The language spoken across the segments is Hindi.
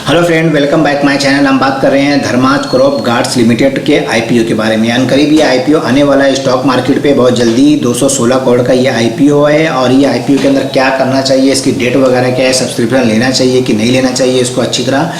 Hello friend, welcome back my channel. हम बात कर रहे हैं धर्माज क्रॉप गार्ड्स लिमिटेड के आईपीओ के बारे में। अनकरीब ये आईपीओ आने वाला है स्टॉक मार्केट पे बहुत जल्दी। 216 करोड़ का ये आईपीओ है और ये आईपीओ के अंदर क्या करना चाहिए, इसकी डेट वगैरह क्या है, सब्सक्रिप्शन लेना चाहिए कि नहीं लेना चाहिए, इसको अच्छी तरह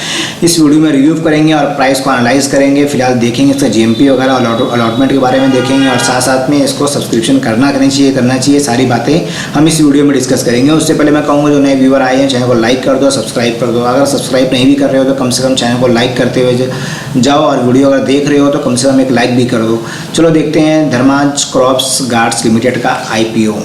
इस वीडियो में रिव्यू करेंगे और प्राइस को एनालाइज करेंगे। फिलहाल देखेंगे इसका जीएमपी वगैरह अलॉटमेंट के बारे में देखेंगे और साथ साथ में इसको सब्सक्रिप्शन करना चाहिए, सारी बातें हम इस वीडियो में डिस्कस करेंगे। उससे पहले मैं कहूँगा जो नए व्यूअर आए हैं चैनल को लाइक कर दो, सब्सक्राइब कर दो। अगर सब्सक्राइब नहीं भी कर रहे हो तो कम से कम चैनल को लाइक करते हुए जाओ और वीडियो अगर देख रहे हो तो कम से कम एक लाइक भी कर दो। चलो देखते हैं धर्माज क्रॉप्स गार्ड्स लिमिटेड का आईपीओ।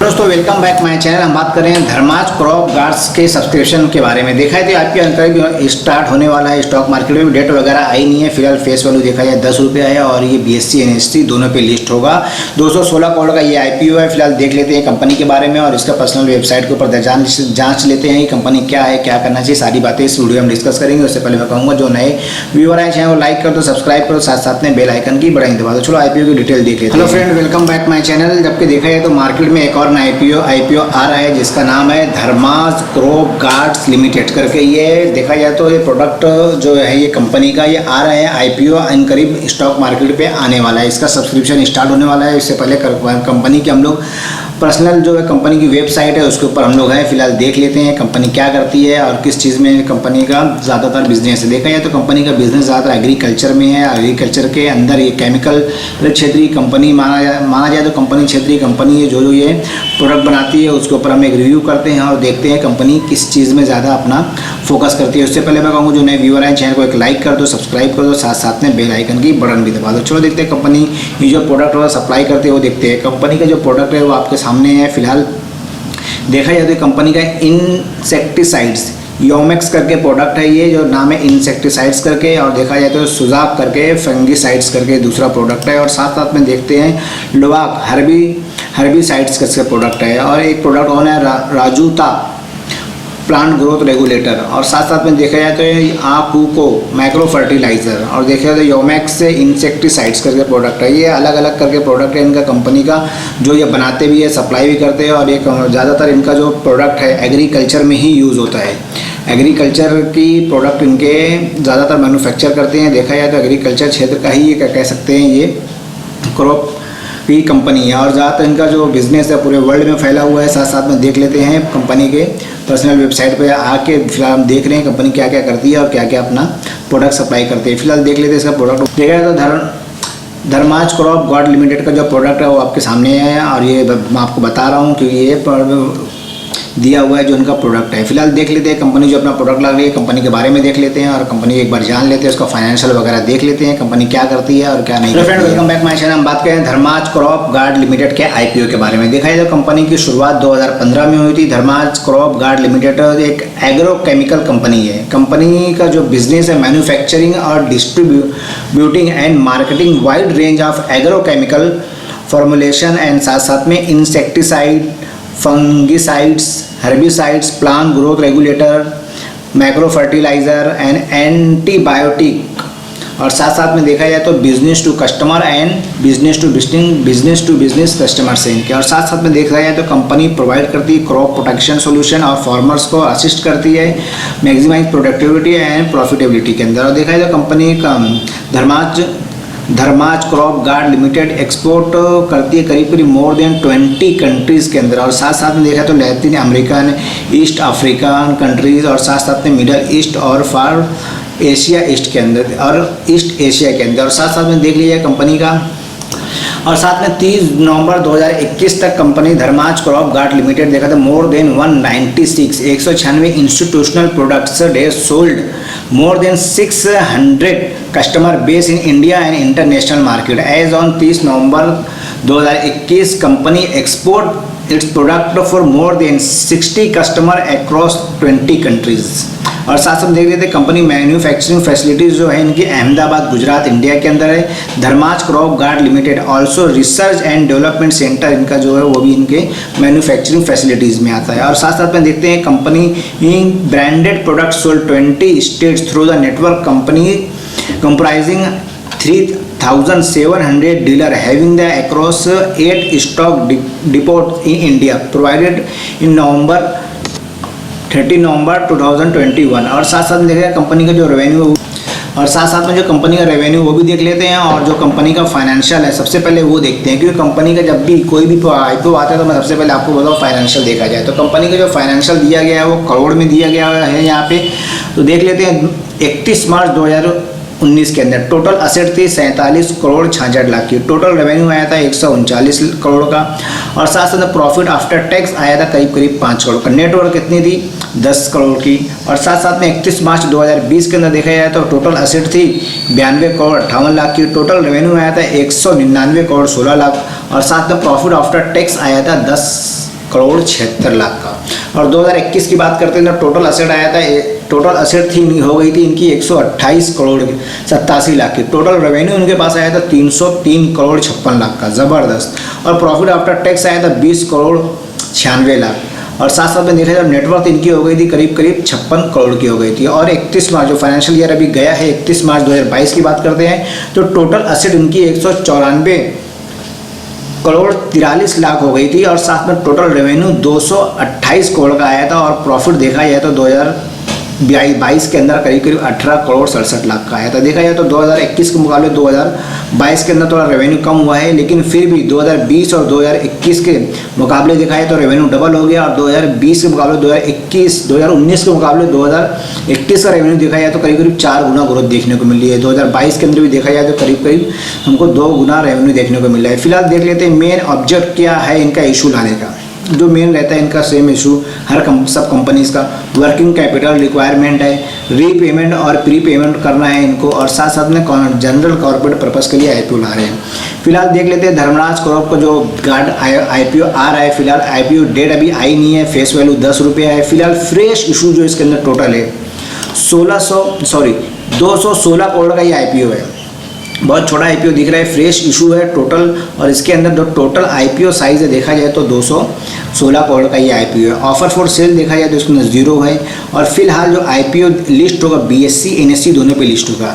दोस्तों वेलकम बैक माय चैनल। हम बात कर रहे हैं धर्माज क्रॉप गार्ड्स के सब्सक्रिप्शन के बारे में। देखा है तो आईपीओ अंकल स्टार्ट होने वाला है स्टॉक मार्केट में, डेट वगैरह आई नहीं है। फिलहाल फेस वैल्यू देखा जाए 10 रुपये है और ये BSE NSE दोनों पे लिस्ट होगा। 216 करोड़ का ये आईपीओ है। फिलहाल देख लेते हैं कंपनी के बारे में और इसका पर्सनल वेबसाइट के ऊपर जांच लेते हैं कंपनी क्या है, क्या करना चाहिए, सारी बातें इस वीडियो में डिस्कस करेंगे। उससे पहले मैं कहूँगा जो नए व्यूअर आए चैनल को लाइक कर दो, सब्सक्राइब करो, साथ साथ में बेल आइकन की बटन दबा दो। चलो आईपीओ की डिटेल देख लेते हैं। Hello friend, welcome back my channel. जबकि देखा जाए तो मार्केट में एक और नया आईपीओ आ रहा है जिसका नाम है धर्माज क्रॉप गार्ड्स लिमिटेड करके। ये देखा जाए तो ये प्रोडक्ट जो है ये कंपनी का ये आ रहा है आईपीओ करीब स्टॉक मार्केट पे आने वाला है। इसका सब्सक्रिप्शन स्टार्ट होने वाला है। इससे पहले कंपनी के हम लोग पर्सनल जो है कंपनी की वेबसाइट है उसके ऊपर हम लोग हैं। फिलहाल देख लेते हैं कंपनी क्या करती है और किस चीज़ में कंपनी का ज़्यादातर बिजनेस है। देखा जाए तो कंपनी का बिजनेस ज़्यादातर एग्रीकल्चर में है। एग्रीकल्चर के अंदर ये केमिकल क्षेत्रीय कंपनी माना जाए तो कंपनी क्षेत्रीय कंपनी है। जो ये प्रोडक्ट बनाती है उसके ऊपर हम एक रिव्यू करते हैं और देखते हैं कंपनी किस चीज़ में ज़्यादा अपना फोकस करती है। उससे पहले मैं कहूँगा जो नए व्यूअर हैं चैनल को एक लाइक कर दो, सब्सक्राइब कर दो, साथ साथ में बेल आइकन की बटन भी दबा दो। चलो देखते हैं कंपनी ये जो प्रोडक्ट वो सप्लाई करते हैं वो देखते हैं। कंपनी का जो प्रोडक्ट है वो आपके सामने है। फिलहाल देखा जाए तो कंपनी का इंसेक्टिसाइड्स योमेक्स करके प्रोडक्ट है। ये जो नाम है इंसेक्टिसाइड्स करके, और देखा जाए तो सुजाक करके फंगीसाइड्स करके दूसरा प्रोडक्ट है। और साथ साथ में देखते हैं लोवाक हर्बीसाइड्स करके प्रोडक्ट है। और एक प्रोडक्ट और है राजूता प्लांट ग्रोथ रेगुलेटर। और साथ साथ में देखा जाए तो आकूको माइक्रो फर्टिलाइजर। और देखा जाए तो योमैक्स से इंसेक्टिसाइड्स करके प्रोडक्ट है। ये अलग अलग करके प्रोडक्ट है इनका कंपनी का, जो ये बनाते भी है, सप्लाई भी करते हैं। और ये ज़्यादातर इनका जो प्रोडक्ट है एग्रीकल्चर में ही यूज़ होता है। एग्रीकल्चर की प्रोडक्ट इनके ज़्यादातर मैन्युफैक्चर करते हैं। देखा जाए तो एग्रीकल्चर क्षेत्र का ही ये कह सकते हैं ये क्रॉप की कंपनी है। और ज़्यादातर इनका जो बिज़नेस है पूरे वर्ल्ड में फैला हुआ है। साथ साथ में देख लेते हैं कंपनी के पर्सनल वेबसाइट पे आके फिलहाल हम देख रहे हैं कंपनी क्या क्या करती है और क्या क्या अपना प्रोडक्ट सप्लाई करती है। फिलहाल देख लेते हैं इसका प्रोडक्ट। देखा जाए तो धर्माज क्रॉप गार्ड लिमिटेड का जो प्रोडक्ट है वो आपके सामने है और ये मैं आपको बता रहा हूँ क्योंकि ये दिया हुआ है जो उनका प्रोडक्ट है। फिलहाल देख लेते हैं कंपनी जो अपना प्रोडक्ट लग रही है कंपनी के बारे में देख लेते हैं और कंपनी एक बार जान लेते हैं, उसका फाइनेंशियल वगैरह देख लेते हैं कंपनी क्या करती है और क्या नहीं। Friend welcome back my channel. हम बात करें धर्माज क्रॉप गार्ड लिमिटेड के आईपीओ के बारे में। देखा जाए तो कंपनी की शुरुआत 2015 में हुई थी। धर्माज क्रॉप गार्ड लिमिटेड एक एग्रो केमिकल कंपनी है। कंपनी का जो बिजनेस है मैन्युफैक्चरिंग और distributing and marketing wide range of agro chemical formulation and साथ साथ में insecticide, fungicides, herbicides, plant growth regulator, macro fertiliser and antibiotic. और साथ साथ में देखा जाए तो business to customer and business to business customer से इनके। और साथ साथ में देखा जाए तो कंपनी प्रोवाइड करती है क्रॉप प्रोटेक्शन सोल्यूशन और फार्मर्स को असिस्ट करती है मैक्सिमाइज प्रोडक्टिविटी एंड प्रॉफिटेबिलिटी के अंदर। और देखा जाए तो कंपनी का धर्माज क्रॉप गार्ड लिमिटेड एक्सपोर्ट करती है करीब मोर देन 20 कंट्रीज़ के अंदर। और साथ साथ में देखा तो Latin American, east African countries और साथ साथ में मिडल ईस्ट और फार एशिया ईस्ट के अंदर और ईस्ट एशिया के अंदर। और साथ साथ में देख लीजिए कंपनी का। और साथ में 30 नवंबर 2021 तक company Dharmaj crop guard limited देखा था more than 196 institutional products they sold more than 600 customer base in India and international market. As on 30 November 2021 company export its product for more than 60 customer across 20 countries. और साथ साथ देख लेते कंपनी मैन्युफैक्चरिंग फैसिलिटीज़ जो है इनकी अहमदाबाद गुजरात इंडिया के अंदर है। Dharmaj crop guard limited also research and development centre इनका जो है वो भी इनके मैन्युफैक्चरिंग फैसिलिटीज़ में आता है। और साथ साथ में देखते हैं company branded product sold 20 states through the network company comprising 3,700 dealer having the across 8 stock depots in India provided in November 30 नवंबर 2021। और साथ साथ में देखेगा कंपनी का जो रेवेन्यू, और साथ साथ में जो कंपनी का रेवेन्यू वो भी देख लेते हैं, और जो कंपनी का फाइनेंशियल है सबसे पहले वो देखते हैं, क्योंकि कंपनी का जब भी कोई भी आईपीओ आता है तो मैं सबसे पहले आपको बताऊँ फाइनेंशियल देखा जाए तो कंपनी का जो फाइनेंशियल दिया गया है वो करोड़ में दिया गया है यहाँ पे। तो देख लेते हैं 31 मार्च 2019 के अंदर टोटल असेट थी 47 करोड़ 66 लाख की, टोटल रेवेन्यू आया था 139 करोड़ का, और साथ साथ प्रॉफिट आफ्टर टैक्स आया था करीब 5 करोड़ का, नेटवर्क कितनी थी 10 करोड़ की। और साथ साथ में 31 मार्च 2020 के अंदर देखा जाए तो टोटल असेट थी 92 करोड़ 58 लाख की, टोटल रेवेन्यू आया था 199 करोड़ 16 लाख, और साथ में प्रॉफिट आफ्टर टैक्स आया था 10 करोड़ 76 लाख का। और 2021 की बात करते हैं तो टोटल असेट आया था, टोटल असेट थी हो गई थी इनकी 128 करोड़ 87 लाख की, टोटल रेवेन्यू इनके पास आया था 303 करोड़ 56 लाख का, ज़बरदस्त। और प्रॉफिट आफ्टर टैक्स आया था 20 करोड़ 96 लाख, और साथ साथ में देखा जाए नेटवर्थ इनकी हो गई थी करीब 56 करोड़ की हो गई थी। और 31 मार्च जो फाइनेंशियल ईयर अभी गया है 31 मार्च 2022 की बात करते हैं तो टोटल असेट इनकी 194 करोड़ 43 लाख हो गई थी, और साथ में टोटल रेवेन्यू 228 करोड़ का आया था, और प्रॉफिट देखा जाए तो 2022 के अंदर करीब 18 करोड़ 67 लाख का आया था। देखा जाए तो 2021 के मुकाबले 2022 के अंदर थोड़ा रेवेन्यू कम हुआ है, लेकिन फिर भी 2020 और 2021 के मुकाबले देखा जाए तो रेवेन्यू डबल हो गया, और 2020 के मुकाबले 2019 के मुकाबले 2021 का रेवेन्यू देखा जाए तो करीब 4 गुना ग्रोथ देखने को मिल रही है। 2022 के अंदर भी देखा जाए तो करीब हमको 2 गुना रेवेन्यू देखने को मिल रहा है। फिलहाल देख लेते हैं मेन ऑब्जेक्ट क्या है इनका इशू लाने का। जो मेन रहता है इनका सेम इशू हर सब कंपनीज का, वर्किंग कैपिटल रिक्वायरमेंट है, रीपेमेंट और प्री पेमेंट करना है इनको, और साथ साथ में जनरल कॉर्पोरेट पर्पस के लिए आईपीओ ला रहे हैं। फिलहाल देख लेते हैं धर्मराज कॉर्प का जो गार्ड आईपीओ आ रहा है। फिलहाल आईपीओ डेट अभी आई नहीं है, फेस वैल्यू 10 रुपये है। फिलहाल फ्रेश इशू जो इसके अंदर टोटल है 216 करोड़ का ये आईपीओ है, बहुत छोटा आईपीओ दिख रहा है, फ्रेश इशू है टोटल, और इसके अंदर जो टोटल आईपीओ साइज है देखा जाए तो 216 करोड़ का ये आईपीओ है। ऑफर फॉर सेल देखा जाए तो इसके अंदर 0 है, और फिलहाल जो आईपीओ लिस्ट होगा बीएससी एनएससी दोनों पे लिस्ट होगा।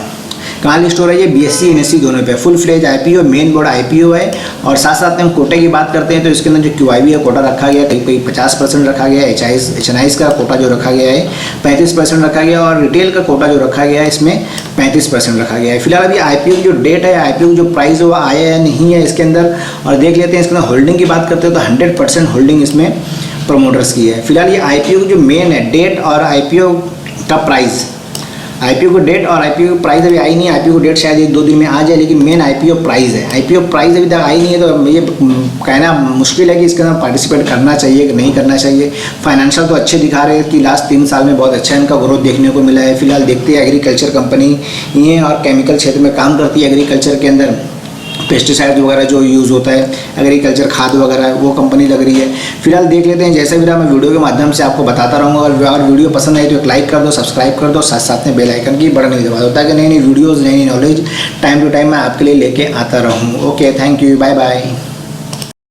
कहाँ लिस्ट हो रहा है ये बीएससी एनएससी दोनों पे, full fledge IPO, main board IPO है। और साथ साथ में हम कोटे की बात करते हैं तो इसके अंदर जो क्यूआईबी है कोटा रखा गया करीब 50% रखा गया है, एचएनआईज का कोटा जो रखा गया है 35% रखा गया, और रिटेल का कोटा जो रखा गया है इसमें 35% रखा गया है। फिलहाल अभी आईपीओ की जो डेट है, आईपीओ की जो प्राइस है वो आया या नहीं है इसके अंदर, और देख लेते हैं इसके अंदर होल्डिंग की बात करते हैं तो 100% होल्डिंग इसमें प्रमोटर्स की है। फिलहाल ये आईपीओ की जो मेन है डेट और आईपीओ का प्राइस, आईपीओ को डेट और आईपीओ प्राइस अभी आई नहीं है, आईपीओ को डेट शायद 1-2 दिन में आ जाए, लेकिन मेन आईपीओ प्राइस है। आईपीओ प्राइस अभी तक आई नहीं है तो ये कहना मुश्किल है कि इसके अंदर पार्टिसिपेट करना चाहिए कि नहीं करना चाहिए। फाइनेंशियल तो अच्छे दिखा रहे हैं कि लास्ट 3 साल में बहुत अच्छा इनका ग्रोथ देखने को मिला है। फिलहाल देखते हैं एग्रीकल्चर कंपनी ये और केमिकल क्षेत्र में काम करती है, एग्रीकल्चर के अंदर पेस्टिसाइड वगैरह जो यूज़ होता है, एग्रीकल्चर खाद वगैरह वो कंपनी लग रही है। फिलहाल देख लेते हैं, जैसे भी रहा मैं वीडियो के माध्यम से आपको बताता रहूँगा, और वीडियो पसंद आई तो एक लाइक कर दो, सब्सक्राइब कर दो, साथ साथ में बेल आइकन की बटन भी दबा दो ताकि नई नई वीडियोज़ नई नई नॉलेज टाइम टू टाइम मैं आपके लिए लेके आता रहूँ। Okay, thank you, bye bye.